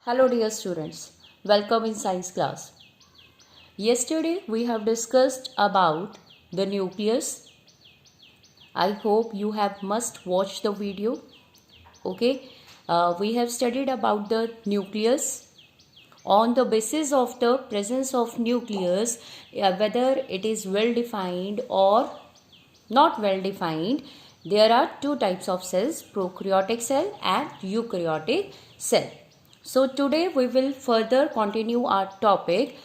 Hello dear students, welcome in science class. Yesterday we have discussed about the nucleus. I hope you have must watch the video. Okay, we have studied about the nucleus. On the basis of the presence of nucleus, whether it is well defined or not well defined, there are two types of cells, prokaryotic cell and eukaryotic cell. So today we will further continue our topic.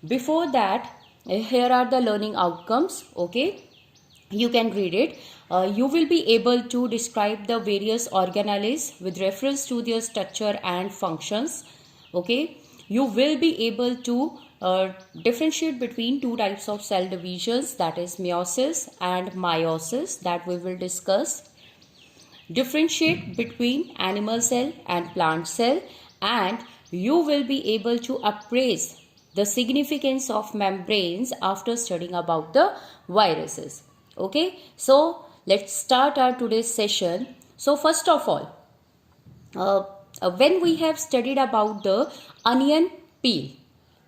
Before that, here are the learning outcomes. Okay, you can read it. You will be able to describe the various organelles with reference to their structure and functions. Okay, you will be able to differentiate between two types of cell divisions, that is meiosis and meiosis, that we will discuss. Differentiate between animal cell and plant cell, and you will be able to appraise the significance of membranes after studying about the viruses. Okay, so let's start our today's session. So first of all, when we have studied about the onion peel,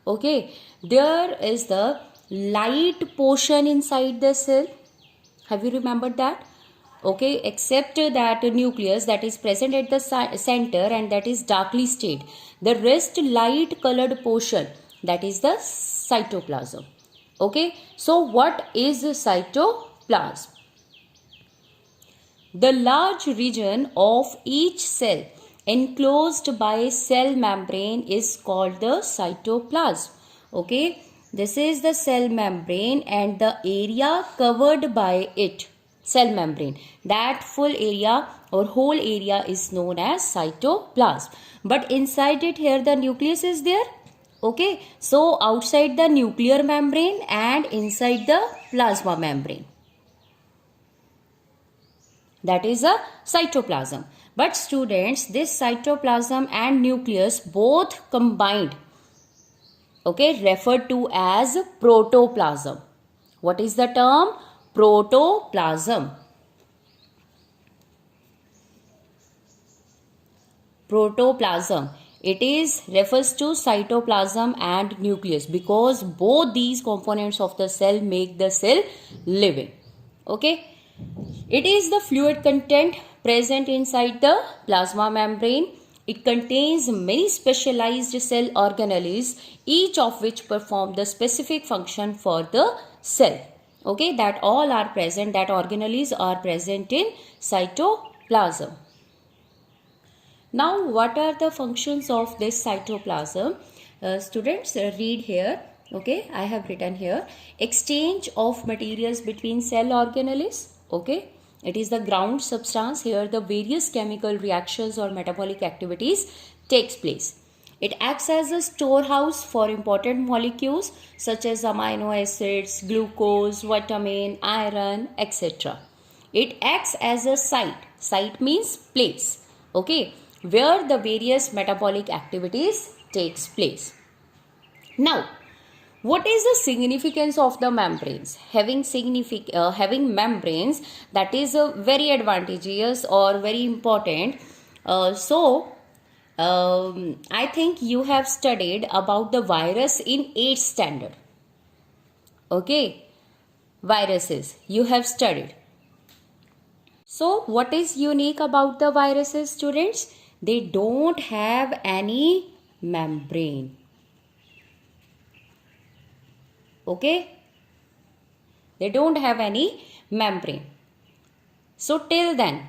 okay, there is the light portion inside the cell. Have you remembered that? Okay, except that nucleus that is present at the center and that is darkly stayed. The rest light colored portion, that is the cytoplasm. Okay, so what is cytoplasm? The large region of each cell enclosed by cell membrane is called the cytoplasm. Okay, this is the cell membrane and the area covered by it, cell membrane, that full area or whole area is known as cytoplasm. But inside it, here the nucleus is there. Okay, so outside the nuclear membrane and inside the plasma membrane, that is a cytoplasm. But students, this cytoplasm and nucleus both combined, okay, referred to as protoplasm. What is the term? Protoplasm. Protoplasm. It is refers to cytoplasm and nucleus because both these components of the cell make the cell living. Okay. It is the fluid content present inside the plasma membrane. It contains many specialized cell organelles, each of which perform the specific function for the cell. Okay, that all are present, that organelles are present in cytoplasm. Now, what are the functions of this cytoplasm? Students, read here. Okay, I have written here. Exchange of materials between cell organelles. Okay, it is the ground substance. Here the various chemical reactions or metabolic activities takes place. It acts as a storehouse for important molecules such as amino acids, glucose, vitamin, iron, etc. It acts as a site. Site means place. Okay, where the various metabolic activities takes place. Now, what is the significance of the membranes? Having membranes, that is very advantageous or very important. I think you have studied about the virus in 8th standard. Okay, viruses you have studied. So what is unique about the viruses, students? They don't have any membrane. Okay, they don't have any membrane. So till then,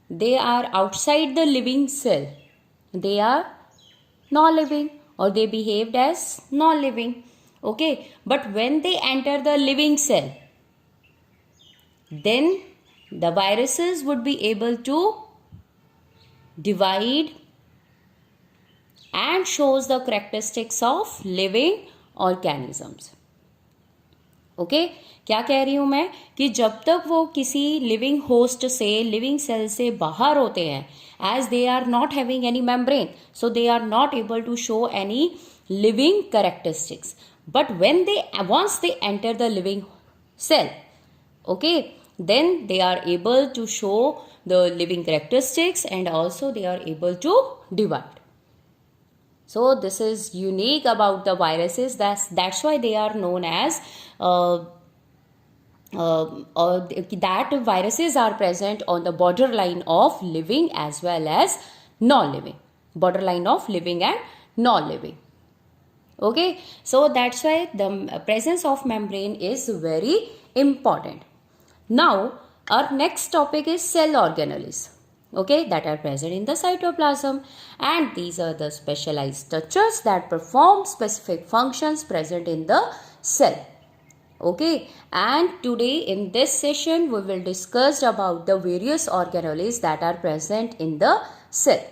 they are outside the living cell. They are non-living or they behaved as non-living. Okay, but when they enter the living cell, then the viruses would be able to divide and shows the characteristics of living organisms. Okay, क्या कह रही हूं मैं कि जब तक वो किसी लिविंग होस्ट से, लिविंग सेल से बाहर होते हैं, as they are not having any membrane, so they are not able to show any living characteristics. But when once they enter the living cell, okay, then they are able to show the living characteristics and also they are able to divide. So this is unique about the viruses. That's why they are known as that viruses are present on the borderline of living as well as non-living. Borderline of living and non-living. Okay, so that's why the presence of membrane is very important. Now our next topic is cell organelles, okay, that are present in the cytoplasm, and these are the specialized structures that perform specific functions present in the cell. Okay, and today in this session we will discuss about the various organelles that are present in the cell.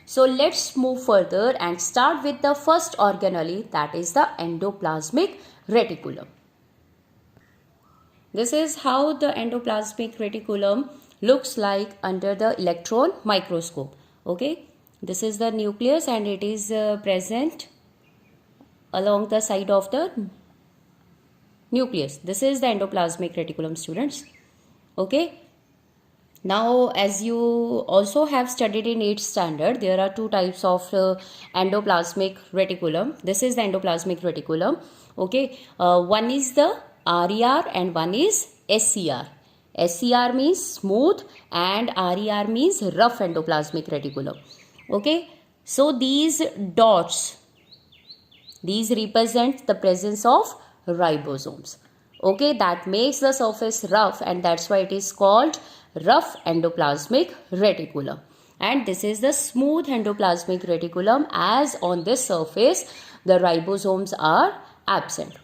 So let's move further and start with the first organelle, that is the endoplasmic reticulum. This is how the endoplasmic reticulum looks like under the electron microscope. Okay, this is the nucleus and it is present along the side of the nucleus. This is the endoplasmic reticulum, students. Okay, now as you also have studied in 8th standard, there are two types of endoplasmic reticulum. This is the endoplasmic reticulum. Okay, one is the RER and one is SCR. SCR means smooth and RER means rough endoplasmic reticulum. Okay, so these dots, these represent the presence of ribosomes. Okay, that makes the surface rough and that's why it is called rough endoplasmic reticulum. And this is the smooth endoplasmic reticulum, as on this surface the ribosomes are absent.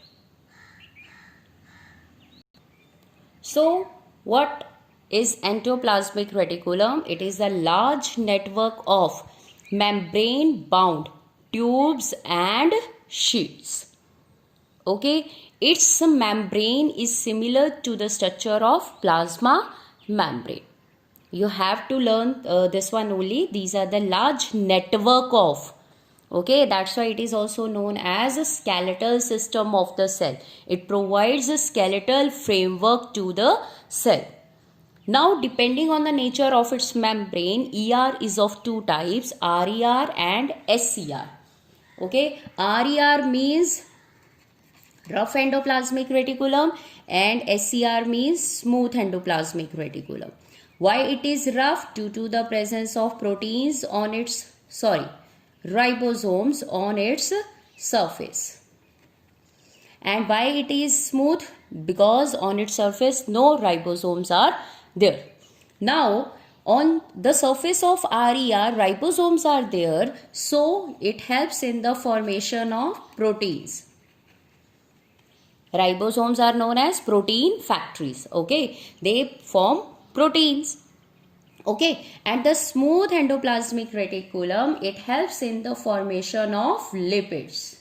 So what is endoplasmic reticulum? It is a large network of membrane bound tubes and sheets. Okay, its membrane is similar to the structure of plasma membrane. You have to learn this one only. These are the large network of. Okay, that's why it is also known as a skeletal system of the cell. It provides a skeletal framework to the cell. Now, depending on the nature of its membrane, ER is of two types, RER and SCR. Okay, RER means rough endoplasmic reticulum and SCR means smooth endoplasmic reticulum. Why it is rough? Due to the presence of proteins on its, ribosomes on its surface. And why it is smooth? Because on its surface no ribosomes are there. Now on the surface of RER ribosomes are there, so it helps in the formation of proteins. Ribosomes are known as protein factories. Okay, they form proteins. Okay, and the smooth endoplasmic reticulum, it helps in the formation of lipids.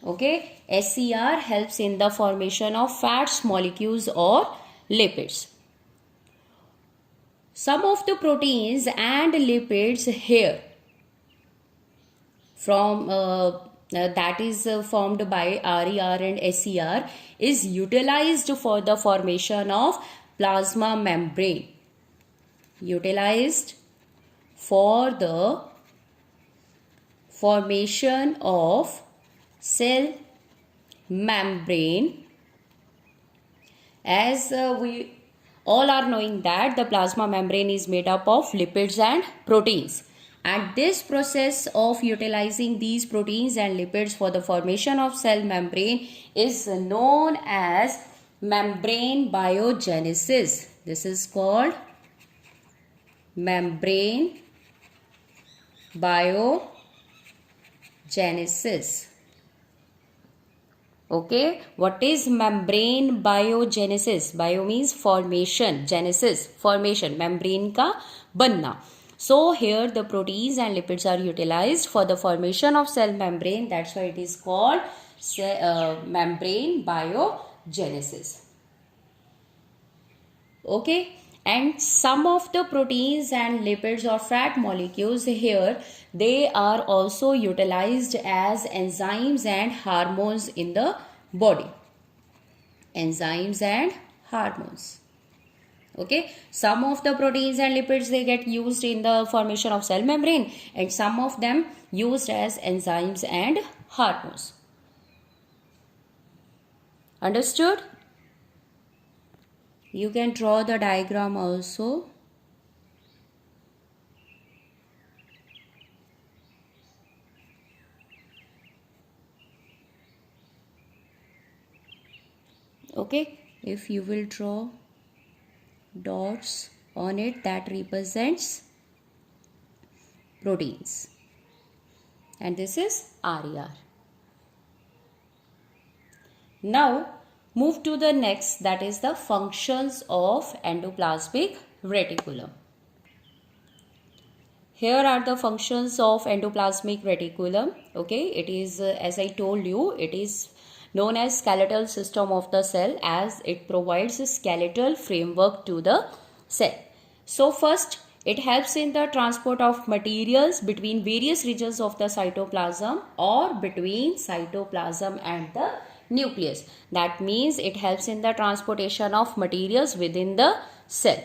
Okay, SCR helps in the formation of fats, molecules or lipids. Some of the proteins and lipids here from that is formed by RER and SCR is utilized for the formation of plasma membrane. Utilized for the formation of cell membrane, as we all are knowing that the plasma membrane is made up of lipids and proteins. And this process of utilizing these proteins and lipids for the formation of cell membrane is known as membrane biogenesis. This is called membrane biogenesis. Okay, what is membrane biogenesis? Bio means formation, genesis formation, membrane का बनना. So here the proteins and lipids are utilized for the formation of cell membrane. That's why it is called membrane biogenesis. Okay, and some of the proteins and lipids or fat molecules here, they are also utilized as enzymes and hormones in the body. Enzymes and hormones. Okay, some of the proteins and lipids, they get used in the formation of cell membrane, and some of them used as enzymes and hormones. Understood? You can draw the diagram also. Okay, if you will draw dots on it, that represents proteins, and this is RER. Now move to the next, that is the functions of endoplasmic reticulum. Here are the functions of endoplasmic reticulum. Okay, it is as I told you, it is known as skeletal system of the cell, as it provides a skeletal framework to the cell. So first, it helps in the transport of materials between various regions of the cytoplasm or between cytoplasm and the nucleus. That means it helps in the transportation of materials within the cell.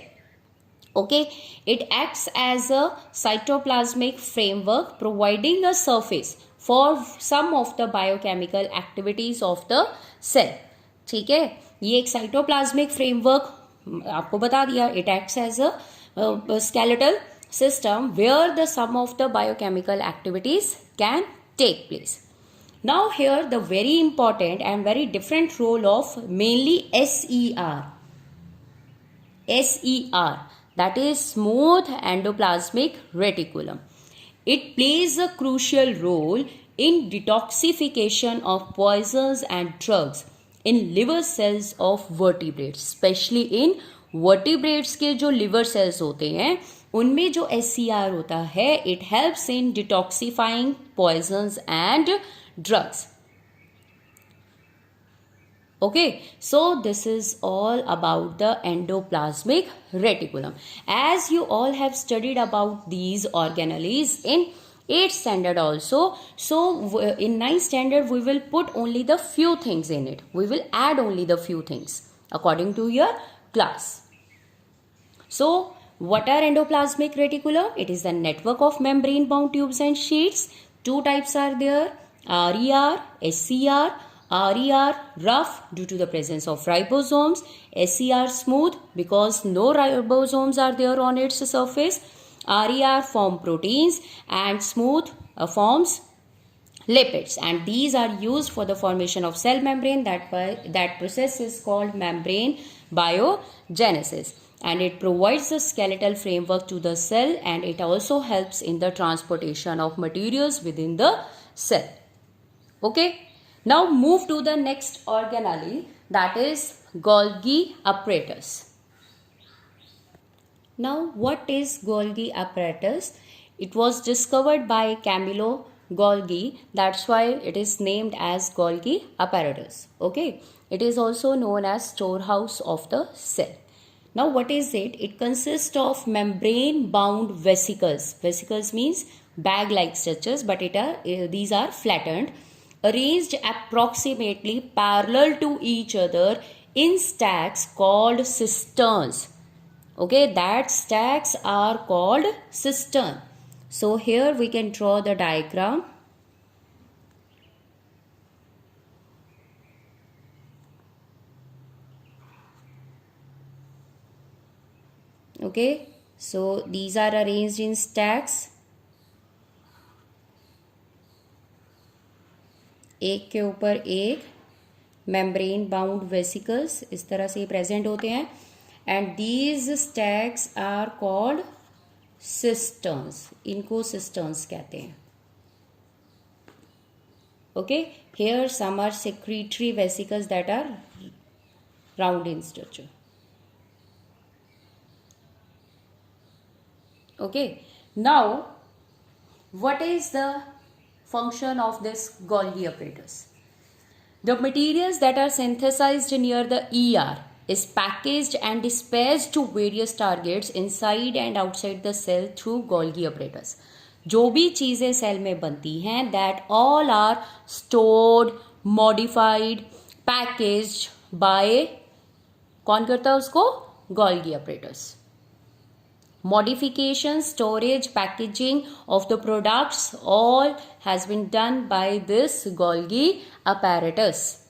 Okay, it acts as a cytoplasmic framework, providing a surface for some of the biochemical activities of the cell. ठीक है, ये एक cytoplasmic framework आपको बता दिया. It acts as a skeletal system where the sum of the biochemical activities can take place. Now here the very important and very different role of mainly SER, that is smooth endoplasmic reticulum. It plays a crucial role in detoxification of poisons and drugs in liver cells of vertebrates, especially in vertebrates के जो liver cells होते हैं उनमें जो SCR होता है, it helps in detoxifying poisons and drugs. Okay, so this is all about the endoplasmic reticulum. As you all have studied about these organelles in 8th standard also, so in 9th standard we will put only the few things in it. We will add only the few things according to your class. So what are endoplasmic reticulum? It is the network of membrane bound tubes and sheets. Two types are there, RER, SCR. RER rough due to the presence of ribosomes, SCR smooth because no ribosomes are there on its surface. RER form proteins and smooth forms lipids, and these are used for the formation of cell membrane. That process is called membrane biogenesis, and it provides the skeletal framework to the cell, and it also helps in the transportation of materials within the cell. Okay. Now move to the next organelle, that is Golgi apparatus. Now what is Golgi apparatus? It was discovered by Camillo Golgi, that's why it is named as Golgi apparatus. Okay, it is also known as storehouse of the cell. Now what is it? It consists of membrane bound vesicles. Vesicles means bag like structures, but these are flattened, arranged approximately parallel to each other in stacks called cisterns. Okay, that stacks are called cistern. So here we can draw the diagram. Okay, so these are arranged in stacks. एक के ऊपर एक membrane bound vesicles इस तरह से present होते हैं, and these stacks are called cisterns. इनको cisterns कहते हैं. Okay, here some are secretory vesicles that are round in structure. Okay, now what is the function of this Golgi apparatus? The materials that are synthesized near the ER is packaged and dispatched to various targets inside and outside the cell through Golgi apparatus. जो भी चीज़ें cell में बनती हैं, that all are stored, modified, packaged by, कौन करता है उसको? Golgi apparatus. Modification, storage, packaging of the products all has been done by this Golgi apparatus.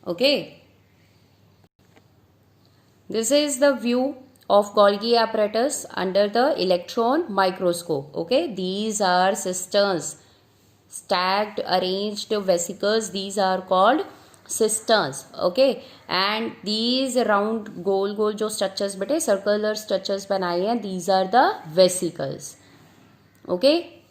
Okay. This is the view of Golgi apparatus under the electron microscope. Okay. These are cisterns. Stacked, arranged vesicles. These are called cisterns. Okay. And these round गोल गोल जो structures बेटे circular structures बनाए हैं, these are the vesicles. Okay.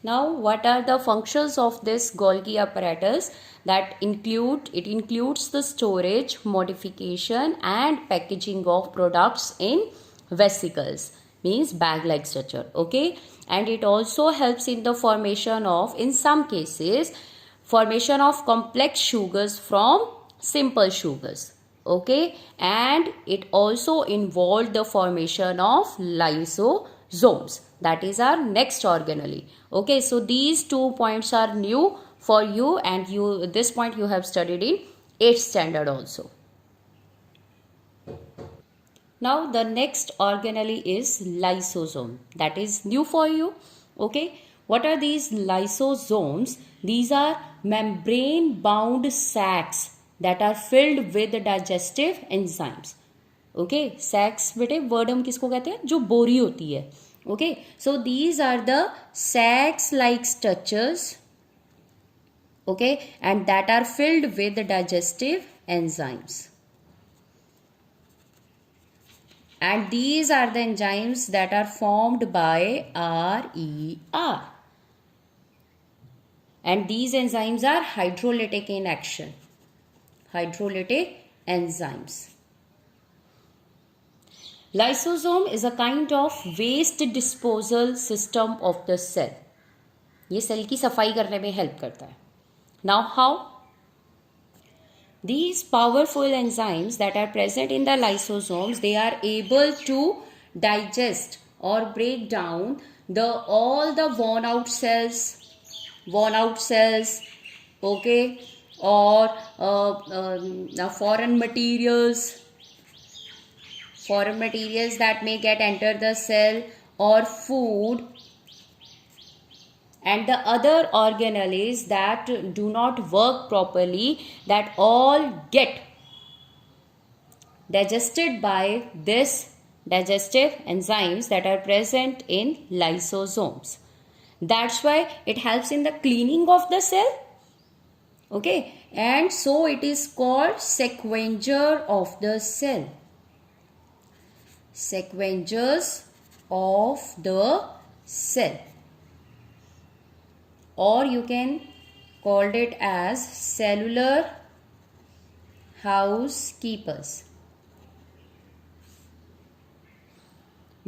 Now what are the functions of this Golgi apparatus? That includes the storage, modification and packaging of products in vesicles, means bag like structure. Okay. And it also helps in the formation of, in some cases, formation of complex sugars from simple sugars. Okay. And it also involved the formation of lysosomes. That is our next organelle. Okay. So these 2 points are new for you, and this point you have studied in 8th standard also. Now the next organelle is lysosome. That is new for you. Okay. What are these lysosomes? These are membrane bound sacs that are filled with digestive enzymes. Okay. Sacs बेटे word हम किसको कहते हैं? जो बोरी होती है. Okay. So these are the sacs like structures. Okay. And that are filled with digestive enzymes. And these are the enzymes that are formed by RER. And these enzymes are hydrolytic in action. Hydrolytic enzymes. Lysosome is a kind of waste disposal system of the cell. ये cell की सफाई करने में help करता है. Now how? These powerful enzymes that are present in the lysosomes, they are able to digest or break down all the worn out cells, okay, or foreign materials that may enter the cell, or food, and the other organelles that do not work properly, that all get digested by this digestive enzymes that are present in lysosomes. That's why it helps in the cleaning of the cell. Okay. And so it is called scavenger of the cell. Scavengers of the cell. Or you can call it as cellular housekeepers,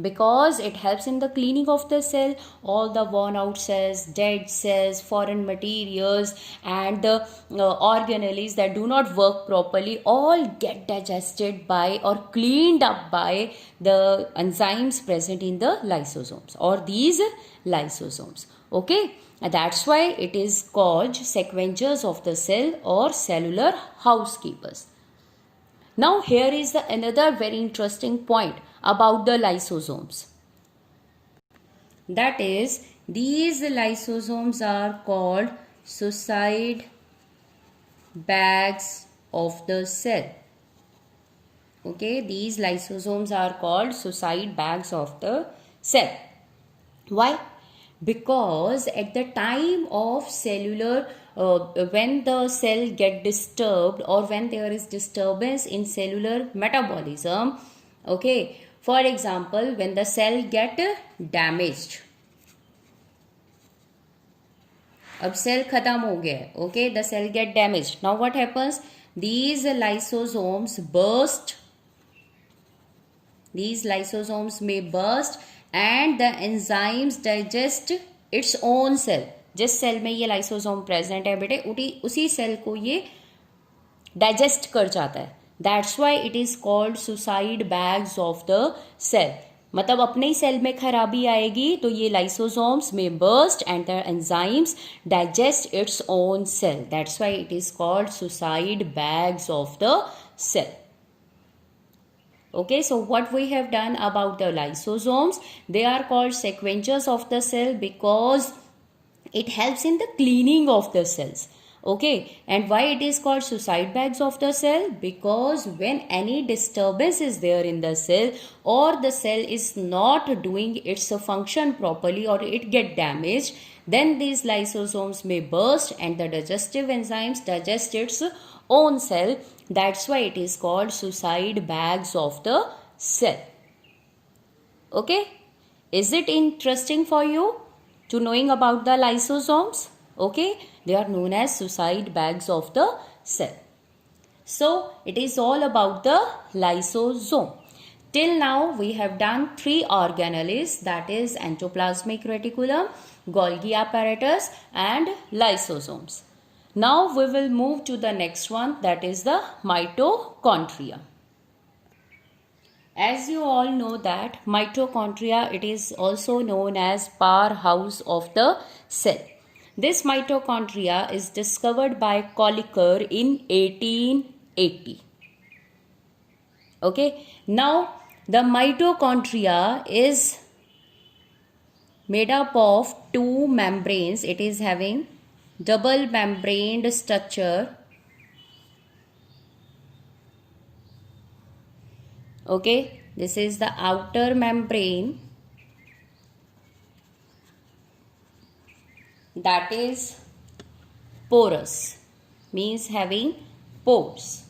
because it helps in the cleaning of the cell. All the worn out cells, dead cells, foreign materials, and the organelles that do not work properly all get digested by or cleaned up by the enzymes present in the lysosomes or these lysosomes. Okay. And that's why it is called scavengers of the cell or cellular housekeepers. Now here is another very interesting point about the lysosomes. That is, these lysosomes are called suicide bags of the cell. Okay, these lysosomes are called suicide bags of the cell. Why? Because at the time of cellular, when the cell get disturbed or when there is disturbance in cellular metabolism, okay, for example, when the cell get damaged, अब cell खत्म हो गया है, okay, the cell get damaged. Now what happens? These lysosomes may burst and the enzymes digest its own cell. जिस cell में ये lysosome present है बेटे उसी सेल को ये डाइजेस्ट कर जाता है. That's why it is called suicide bags of the cell. मतलब अपने ही सेल में खराबी आएगी तो ये लाइसोसोम्स में burst and the enzymes digest its own cell. That's why it is called suicide bags of the cell. Okay, so what we have done about the lysosomes, they are called scavengers of the cell because it helps in the cleaning of the cells. Okay, and why it is called suicide bags of the cell? Because when any disturbance is there in the cell, or the cell is not doing its function properly, or it get damaged, then these lysosomes may burst and the digestive enzymes digest its own cell. That's why it is called suicide bags of the cell. Okay, is it interesting for you to knowing about the lysosomes? Okay, they are known as suicide bags of the cell. So it is all about the lysosome. Till now we have done 3 organelles, that is endoplasmic reticulum, Golgi apparatus and lysosomes. Now we will move to the next one, that is the mitochondria. As you all know that mitochondria, it is also known as powerhouse of the cell. This mitochondria is discovered by Kolliker in 1880. Okay, now the mitochondria is made up of 2 membranes. It is having double membraned structure. Okay, this is the outer membrane, that is porous, means having pores,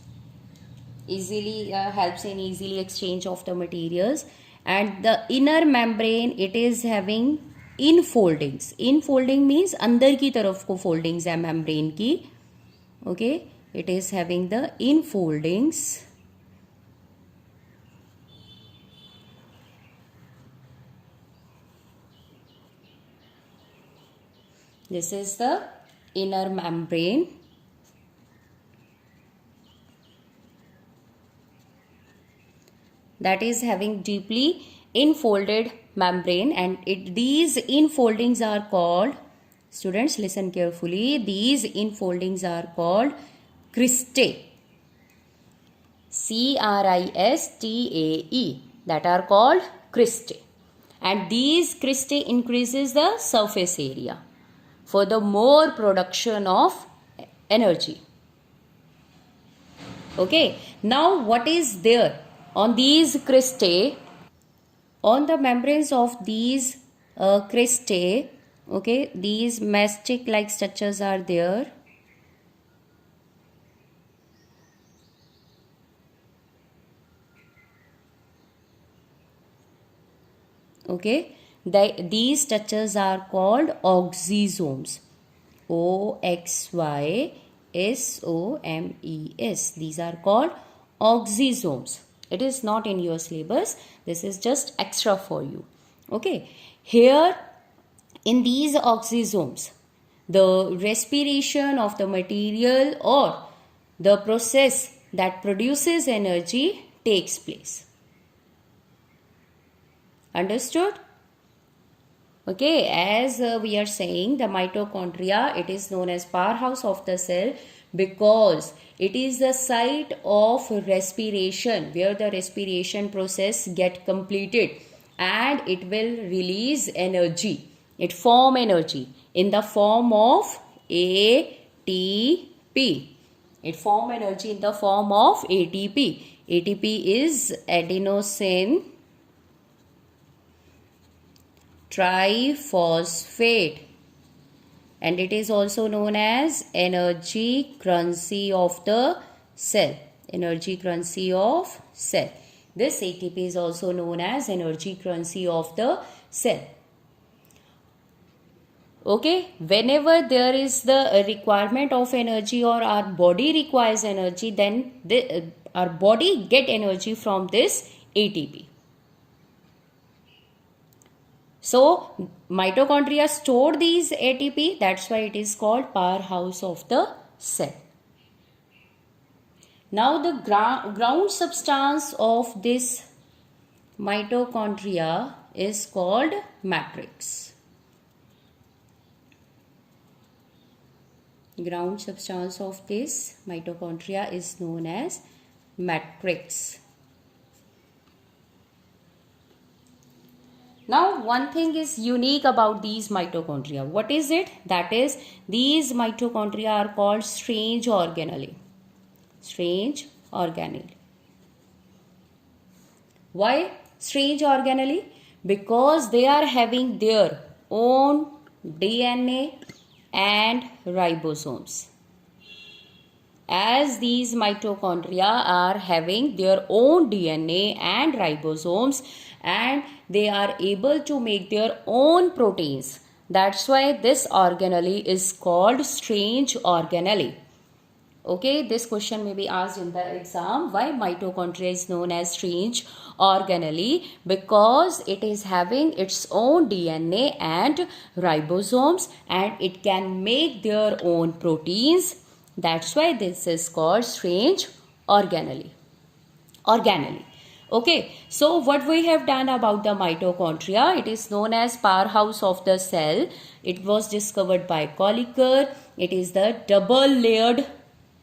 easily helps in easily exchange of the materials. And the inner membrane, it is having infoldings. Infolding means अंदर की तरफ को foldings है membrane की. Okay, it is having the infoldings. This is the inner membrane. That is having deeply infolded membrane, and these infoldings are called, students listen carefully, these infoldings are called cristae. Cristae, that are called cristae. And these cristae increases the surface area for the more production of energy. Okay, now what is there on these cristae? On the membranes of these cristae, okay, these mastic like structures are there. Okay, these structures are called oxysomes. OXYSOMES. These are called oxysomes. It is not in your syllabus. This is just extra for you. Okay, here in these oxysomes, the respiration of the material or the process that produces energy takes place. Understood? Okay, as we are saying, the mitochondria, it is known as powerhouse of the cell because it is the site of respiration, where the respiration process get completed and it will release energy. It form energy in the form of ATP. It form energy in the form of ATP. ATP is adenosine triphosphate, and it is also known as energy currency of the cell. Energy currency of cell. This ATP is also known as energy currency of the cell. Okay, whenever there is the requirement of energy or our body requires energy, then our body get energy from this ATP. So mitochondria store these ATP, that's why it is called powerhouse of the cell. Now the ground substance of this mitochondria is called matrix. Ground substance of this mitochondria is known as matrix. Now, one thing is unique about these mitochondria. What is it? That is, these mitochondria are called strange organelle. Strange organelle. Why strange organelle? Because they are having their own DNA and ribosomes. As these mitochondria are having their own DNA and ribosomes, and they are able to make their own proteins. That's why this organelle is called strange organelle. Okay, this question may be asked in the exam. Why mitochondria is known as strange organelle? Because it is having its own DNA and ribosomes, and it can make their own proteins. That's why this is called strange organelle. Okay, so what we have done about the mitochondria, it is known as powerhouse of the cell. It was discovered by Kolliker. It is the double layered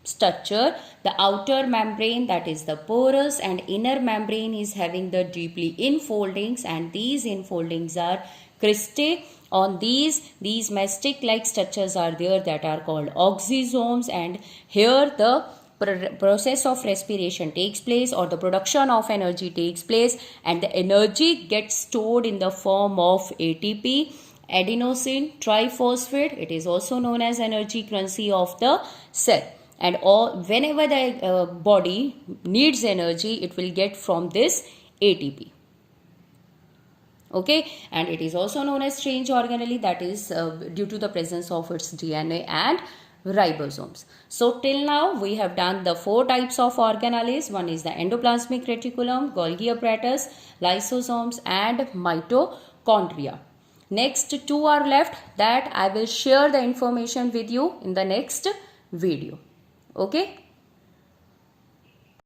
structure. The outer membrane, that is the porous, and inner membrane is having the deeply infoldings, and these infoldings are cristae. On these mastic like structures are there that are called oxysomes, and here the process of respiration takes place, or the production of energy takes place, and the energy gets stored in the form of ATP, adenosine triphosphate. It is also known as energy currency of the cell, and whenever the body needs energy, it will get from this ATP. Okay, and it is also known as strange organelle, that is due to the presence of its DNA and ribosomes. So till now we have done the 4 types of organelles. One is the endoplasmic reticulum, Golgi apparatus, lysosomes, and mitochondria. Next 2 are left, that I will share the information with you in the next video. Okay.